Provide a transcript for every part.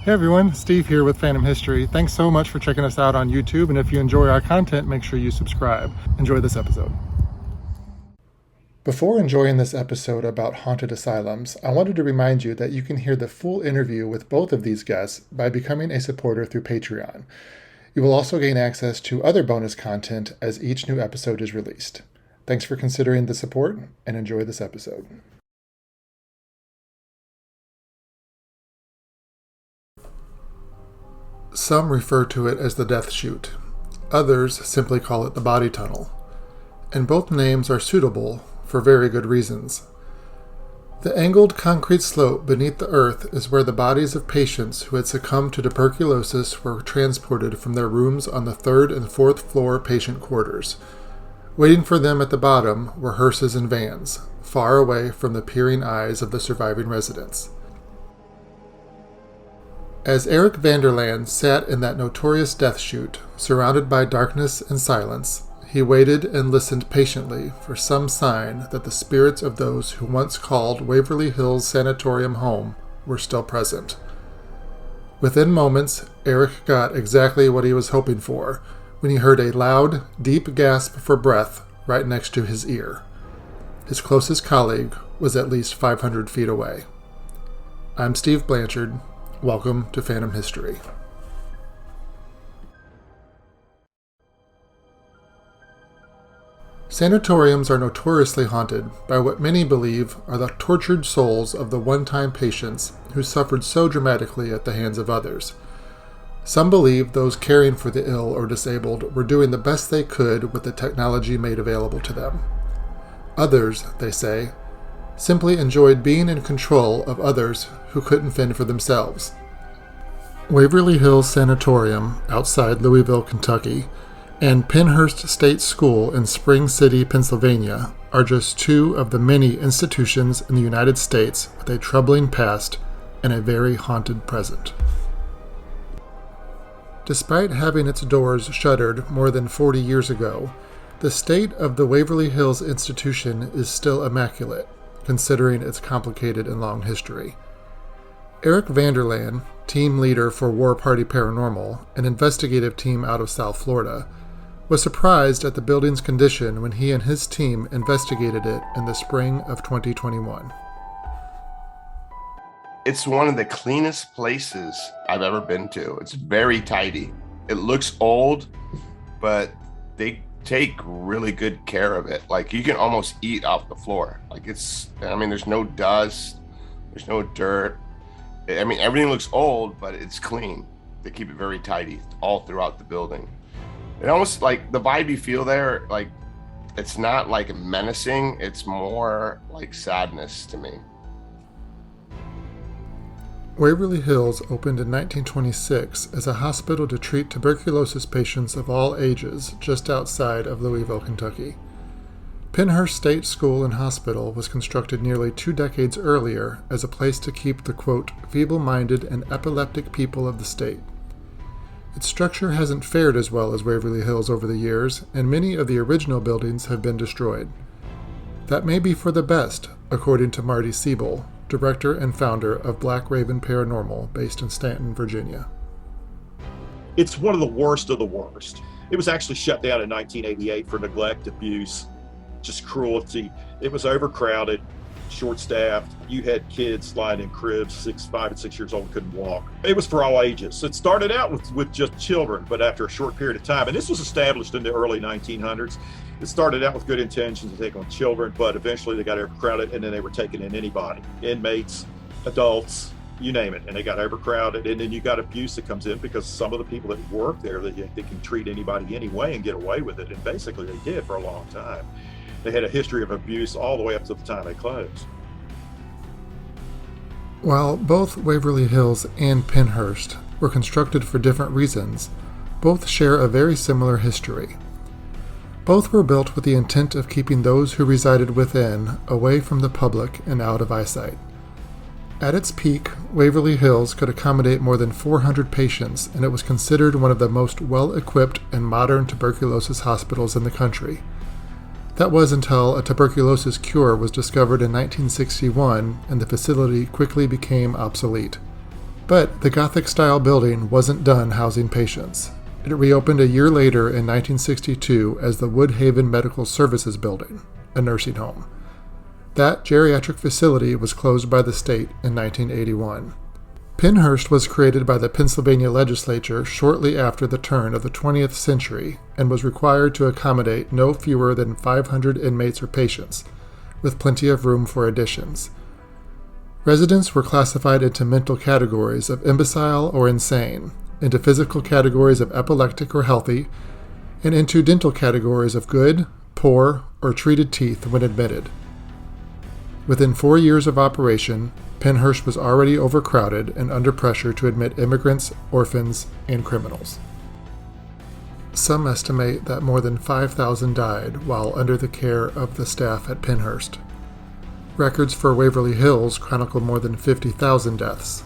Hey everyone, Steve here with Phantom History. Thanks so much for checking us out on YouTube, and if you enjoy our content, make sure you subscribe. Enjoy this episode. Before enjoying this episode about haunted asylums, I wanted to remind you that you can hear the full interview with both of these guests by becoming a supporter through Patreon. You will also gain access to other bonus content as each new episode is released. Thanks for considering the support, and enjoy this episode. Some refer to it as the death chute. Others simply call it the body tunnel. And both names are suitable for very good reasons. The angled concrete slope beneath the earth is where the bodies of patients who had succumbed to tuberculosis were transported from their rooms on the 3rd and 4th floor patient quarters. Waiting for them at the bottom were hearses and vans, far away from the peering eyes of the surviving residents. As Eric Vanderland sat in that notorious death chute, surrounded by darkness and silence, he waited and listened patiently for some sign that the spirits of those who once called Waverly Hills Sanatorium home were still present. Within moments, Eric got exactly what he was hoping for when he heard a loud, deep gasp for breath right next to his ear. His closest colleague was at least 500 feet away. I'm Steve Blanchard. Welcome to Phantom History. Sanatoriums are notoriously haunted by what many believe are the tortured souls of the one-time patients who suffered so dramatically at the hands of others. Some believe those caring for the ill or disabled were doing the best they could with the technology made available to them. Others, they say, simply enjoyed being in control of others who couldn't fend for themselves. Waverly Hills Sanatorium outside Louisville, Kentucky, and Pennhurst State School in Spring City, Pennsylvania, are just two of the many institutions in the United States with a troubling past and a very haunted present. Despite having its doors shuttered more than 40 years ago, the state of the Waverly Hills institution is still immaculate, considering its complicated and long history. Eric Vanderland, team leader for War Party Paranormal, an investigative team out of South Florida, was surprised at the building's condition when he and his team investigated it in the spring of 2021. It's one of the cleanest places I've ever been to. It's very tidy. It looks old, but they take really good care of it. Like, you can almost eat off the floor. Like, there's no dust, there's no dirt. Everything looks old, but it's clean. They keep it very tidy all throughout the building. It almost, like, the vibe you feel there, like, it's not like menacing, it's more like sadness to me. Waverly Hills opened in 1926 as a hospital to treat tuberculosis patients of all ages just outside of Louisville, Kentucky. Pennhurst State School and Hospital was constructed nearly 2 decades earlier as a place to keep the, quote, feeble-minded and epileptic people of the state. Its structure hasn't fared as well as Waverly Hills over the years, and many of the original buildings have been destroyed. That may be for the best, according to Marty Siebel, director and founder of Black Raven Paranormal, based in Stanton, Virginia. It's one of the worst of the worst. It was actually shut down in 1988 for neglect, abuse, just cruelty. It was overcrowded, short-staffed. You had kids lying in cribs, 5 and 6 years old, couldn't walk. It was for all ages. So it started out with just children, but after a short period of time, and this was established in the early 1900s, it started out with good intentions to take on children, but eventually they got overcrowded, and then they were taking in anybody, inmates, adults, you name it, and they got overcrowded. And then you got abuse that comes in because some of the people that work there, they can treat anybody anyway and get away with it, and basically they did for a long time. They had a history of abuse all the way up to the time they closed. While both Waverly Hills and Pennhurst were constructed for different reasons, both share a very similar history. Both were built with the intent of keeping those who resided within away from the public and out of eyesight. At its peak, Waverly Hills could accommodate more than 400 patients, and it was considered one of the most well-equipped and modern tuberculosis hospitals in the country. That was until a tuberculosis cure was discovered in 1961 and the facility quickly became obsolete. But the Gothic-style building wasn't done housing patients. It reopened a year later in 1962 as the Woodhaven Medical Services Building, a nursing home. That geriatric facility was closed by the state in 1981. Pennhurst was created by the Pennsylvania legislature shortly after the turn of the 20th century and was required to accommodate no fewer than 500 inmates or patients, with plenty of room for additions. Residents were classified into mental categories of imbecile or insane, into physical categories of epileptic or healthy, and into dental categories of good, poor, or treated teeth when admitted. Within 4 years of operation, Pennhurst was already overcrowded and under pressure to admit immigrants, orphans, and criminals. Some estimate that more than 5,000 died while under the care of the staff at Pennhurst. Records for Waverly Hills chronicle more than 50,000 deaths.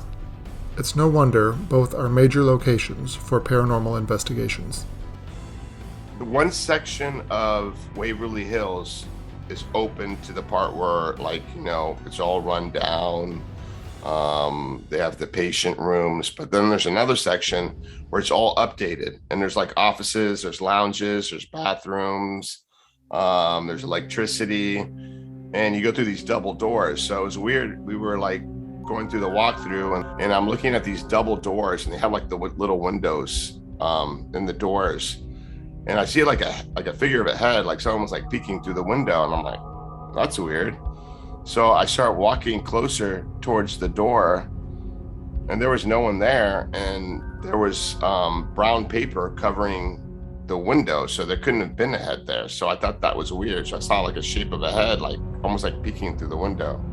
It's no wonder both are major locations for paranormal investigations. The one section of Waverly Hills is open to the part where, it's all run down. They have the patient rooms, but then there's another section where it's all updated, and there's offices, there's lounges, there's bathrooms, there's electricity, and you go through these double doors. So it was weird. We were going through the walkthrough, and I'm looking at these double doors, and they have the little windows in the doors. And I see like a figure of a head, someone was peeking through the window, and I'm like, that's weird. So I start walking closer towards the door, and there was no one there, and there was brown paper covering the window, so there couldn't have been a head there. So I thought that was weird. So I saw a shape of a head, almost peeking through the window.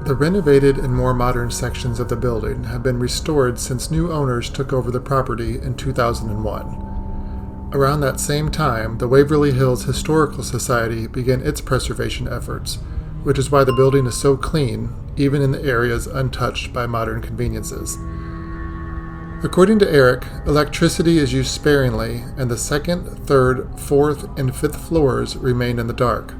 The renovated and more modern sections of the building have been restored since new owners took over the property in 2001. Around that same time, the Waverly Hills Historical Society began its preservation efforts, which is why the building is so clean, even in the areas untouched by modern conveniences. According to Eric, electricity is used sparingly, and the second, third, fourth, and fifth floors remain in the dark.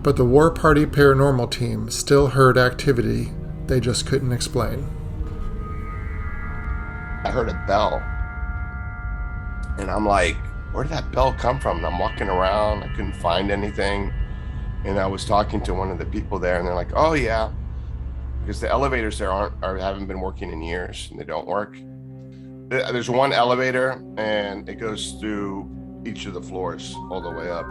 But the War Party paranormal team still heard activity they just couldn't explain. I heard a bell, and I'm like, where did that bell come from? And I'm walking around, I couldn't find anything, and I was talking to one of the people there, and they're like, oh yeah, because the elevators there haven't been working in years, and they don't work. There's one elevator, and it goes through each of the floors all the way up.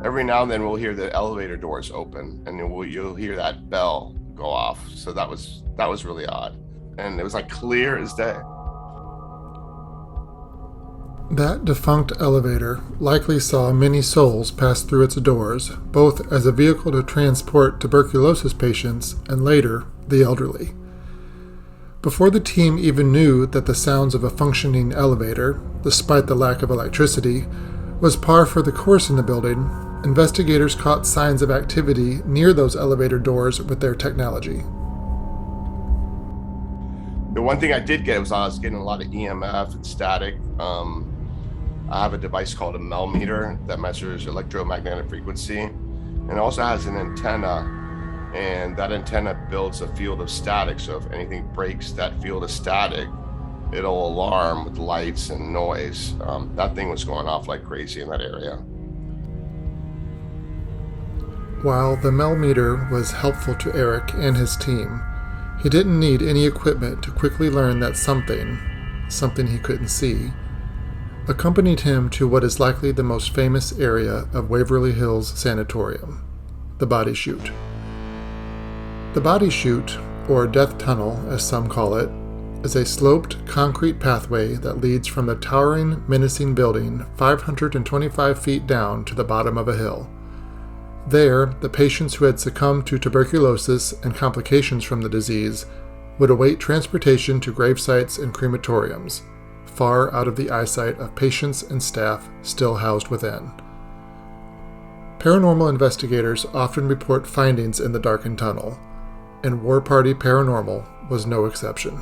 Every now and then we'll hear the elevator doors open, and you'll hear that bell go off. So that was really odd, and it was clear as day. That defunct elevator likely saw many souls pass through its doors, both as a vehicle to transport tuberculosis patients and later the elderly. Before the team even knew that the sounds of a functioning elevator, despite the lack of electricity, was par for the course in the building, investigators caught signs of activity near those elevator doors with their technology. The one thing I did get was I was getting a lot of EMF and static. I have a device called a meter that measures electromagnetic frequency, and it also has an antenna, and that antenna builds a field of static. So if anything breaks that field of static, it'll alarm with lights and noise. That thing was going off like crazy in that area. While the meter was helpful to Eric and his team, he didn't need any equipment to quickly learn that something he couldn't see, accompanied him to what is likely the most famous area of Waverly Hills Sanatorium, the Body Chute. The Body Chute, or Death Tunnel as some call it, is a sloped concrete pathway that leads from the towering, menacing building 525 feet down to the bottom of a hill. There, the patients who had succumbed to tuberculosis and complications from the disease would await transportation to gravesites and crematoriums, far out of the eyesight of patients and staff still housed within. Paranormal investigators often report findings in the darkened tunnel, and War Party Paranormal was no exception.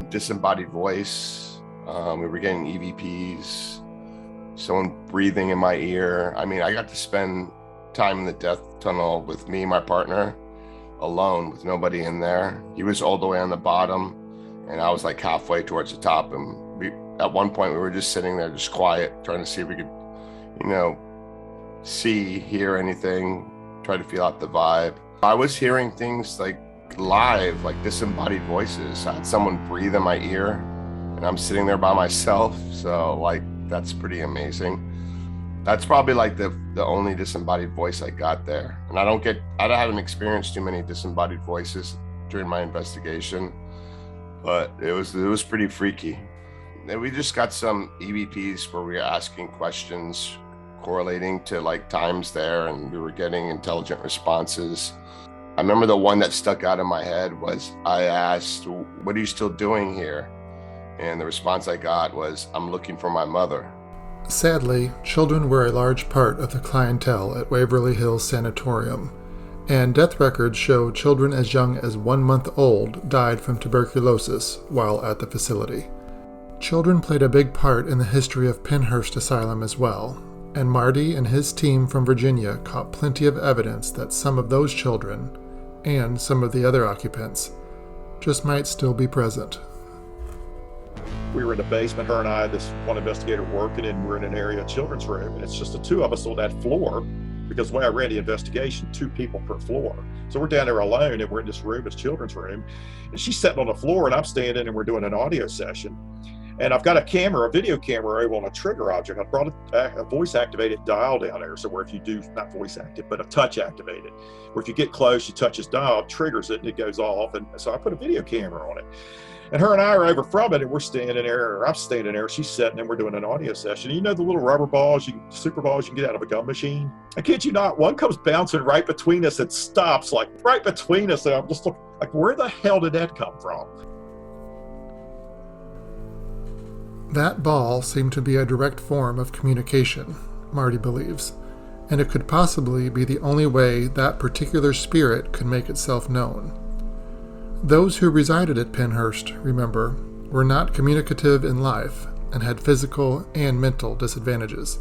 Disembodied voice, we were getting EVPs, someone breathing in my ear. I mean, I got to spend time in the death tunnel with me and my partner, alone with nobody in there. He was all the way on the bottom, and I was like halfway towards the top. And at one point, we were just sitting there, just quiet, trying to see if we could, hear anything, try to feel out the vibe. I was hearing things like live, like disembodied voices. I had someone breathe in my ear, and I'm sitting there by myself. So like, that's pretty amazing. That's probably like the only disembodied voice I got there. And I haven't experienced too many disembodied voices during my investigation, but it was pretty freaky. And we just got some EVPs where we were asking questions correlating to like times there, and we were getting intelligent responses. I remember the one that stuck out in my head was I asked, "What are you still doing here?" And the response I got was, "I'm looking for my mother." Sadly, children were a large part of the clientele at Waverly Hills Sanatorium, and death records show children as young as 1 month old died from tuberculosis while at the facility. Children played a big part in the history of Pennhurst Asylum as well, and Marty and his team from Virginia caught plenty of evidence that some of those children, and some of the other occupants, just might still be present. We were in the basement, her and I, this one investigator working, and we're in an area of children's room, and it's just the two of us on that floor, because the way I ran the investigation, 2 people per floor. So we're down there alone, and we're in this room, it's children's room, and she's sitting on the floor, and I'm standing, and we're doing an audio session. And I've got a video camera over on a trigger object. I brought a voice-activated dial down there, so where if you do, not voice-active, but a touch-activated, where if you get close, you touch this dial, it triggers it, and it goes off, and so I put a video camera on it. And her and I are over from it, and we're standing there, or I'm standing there, she's sitting, and we're doing an audio session. And you know the little rubber balls, super balls you can get out of a gum machine? I kid you not, one comes bouncing right between us and stops, like right between us, and I'm just looking, like, where the hell did that come from? That ball seemed to be a direct form of communication, Marty believes, and it could possibly be the only way that particular spirit could make itself known. Those who resided at Pennhurst, remember, were not communicative in life and had physical and mental disadvantages.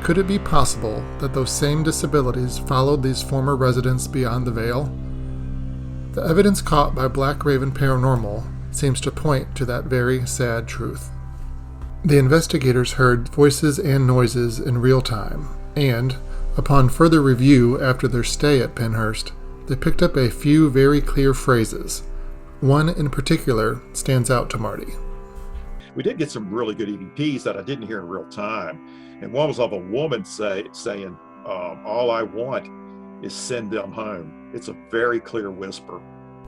Could it be possible that those same disabilities followed these former residents beyond the veil? The evidence caught by Black Raven Paranormal seems to point to that very sad truth. The investigators heard voices and noises in real time, and, upon further review after their stay at Pennhurst, they picked up a few very clear phrases. One in particular stands out to Marty. We did get some really good EVPs that I didn't hear in real time, and one was of a woman saying, "All I want is send them home." It's a very clear whisper.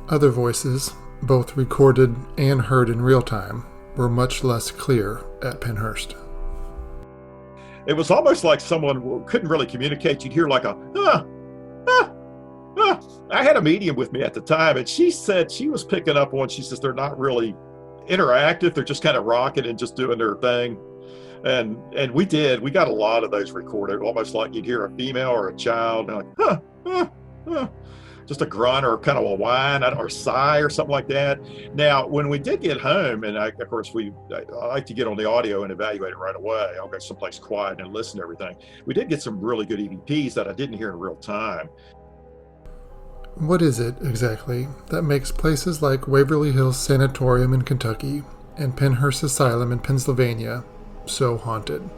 Other voices, both recorded and heard in real time, were much less clear at Pennhurst. It was almost like someone couldn't really communicate. You'd hear like a, ah, ah, ah. I had a medium with me at the time, and she said she was picking up on, she says they're not really interactive. They're just kind of rocking and just doing their thing. And we got a lot of those recorded, almost like you'd hear a female or a child, and like, huh, huh, huh. Just a grunt or kind of a whine or sigh or something like that. Now, when we did get home, and of course, I like to get on the audio and evaluate it right away. I'll go someplace quiet and listen to everything. We did get some really good EVPs that I didn't hear in real time. What is it, exactly, that makes places like Waverly Hills Sanatorium in Kentucky and Pennhurst Asylum in Pennsylvania so haunted?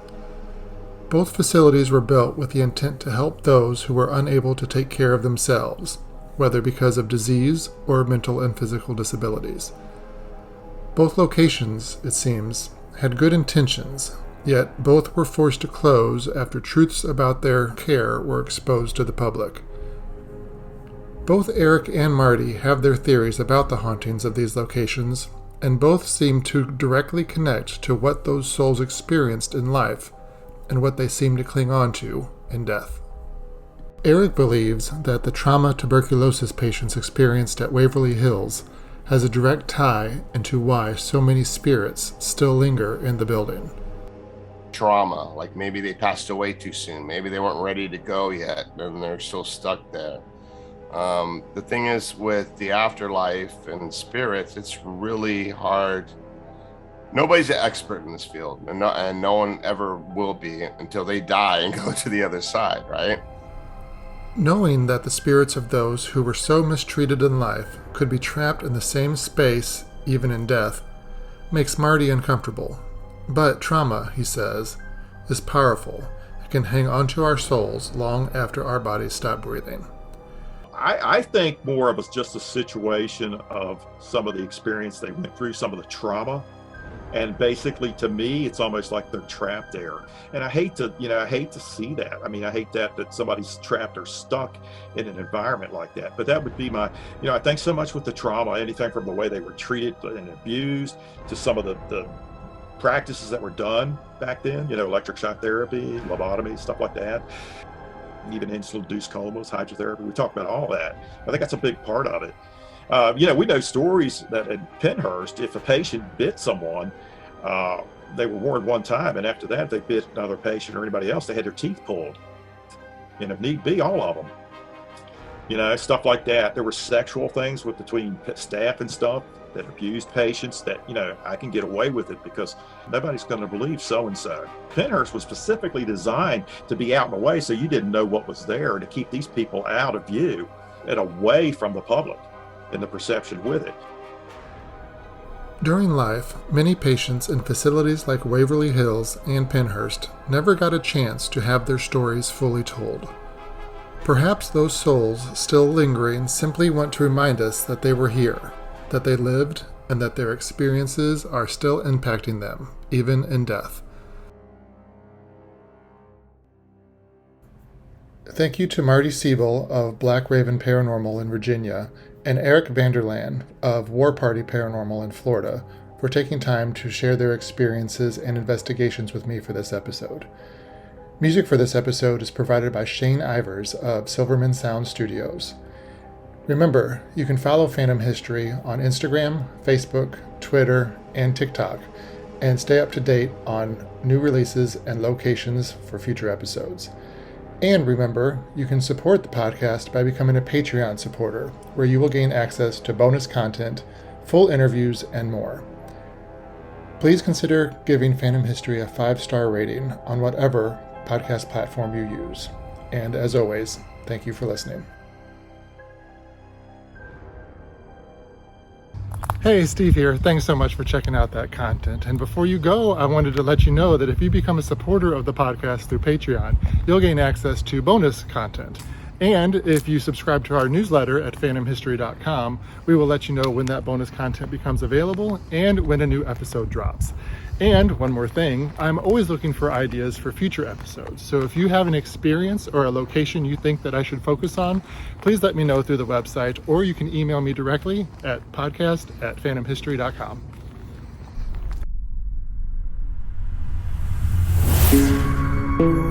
Both facilities were built with the intent to help those who were unable to take care of themselves, whether because of disease or mental and physical disabilities. Both locations, it seems, had good intentions, yet both were forced to close after truths about their care were exposed to the public. Both Eric and Marty have their theories about the hauntings of these locations, and both seem to directly connect to what those souls experienced in life and what they seem to cling on to in death. Eric believes that the trauma tuberculosis patients experienced at Waverly Hills has a direct tie into why so many spirits still linger in the building. Trauma, like maybe they passed away too soon, maybe they weren't ready to go yet, and they're still stuck there. The thing is, with the afterlife and spirits, it's really hard. Nobody's an expert in this field, and no one ever will be until they die and go to the other side, right? Knowing that the spirits of those who were so mistreated in life could be trapped in the same space, even in death, makes Marty uncomfortable. But trauma, he says, is powerful. It can hang onto our souls long after our bodies stop breathing. I think more of it's just a situation of some of the experience they went through, some of the trauma. And basically, to me, it's almost like they're trapped there. And I hate to see that. I mean, I hate that somebody's trapped or stuck in an environment like that. But that would be my, I think so much with the trauma, anything from the way they were treated and abused to some of the practices that were done back then, electric shock therapy, lobotomy, stuff like that. Even insulin-induced comas, hydrotherapy. We talked about all that. I think that's a big part of it. We know stories that at Pennhurst, if a patient bit someone, they were warned one time, and after that, if they bit another patient or anybody else, they had their teeth pulled. And if need be, all of them. Stuff like that. There were sexual things between staff and stuff that abused patients that, I can get away with it because nobody's going to believe so-and-so. Pennhurst was specifically designed to be out in the way so you didn't know what was there, to keep these people out of view and away from the public and the perception with it. During life, many patients in facilities like Waverly Hills and Pennhurst never got a chance to have their stories fully told. Perhaps those souls still lingering simply want to remind us that they were here, that they lived, and that their experiences are still impacting them, even in death. Thank you to Marty Siebel of Black Raven Paranormal in Virginia and Eric Vanderland of War Party Paranormal in Florida for taking time to share their experiences and investigations with me for this episode. Music for this episode is provided by Shane Ivers of Silverman Sound Studios. Remember, you can follow Phantom History on Instagram, Facebook, Twitter, and TikTok, and stay up to date on new releases and locations for future episodes. And remember, you can support the podcast by becoming a Patreon supporter, where you will gain access to bonus content, full interviews, and more. Please consider giving Phantom History a 5-star rating on whatever podcast platform you use. And as always, thank you for listening. Hey, Steve here. Thanks so much for checking out that content. And before you go, I wanted to let you know that if you become a supporter of the podcast through Patreon, you'll gain access to bonus content. And if you subscribe to our newsletter at phantomhistory.com, we will let you know when that bonus content becomes available and when a new episode drops. And one more thing, I'm always looking for ideas for future episodes. So if you have an experience or a location you think that I should focus on, please let me know through the website, or you can email me directly at podcast@phantomhistory.com.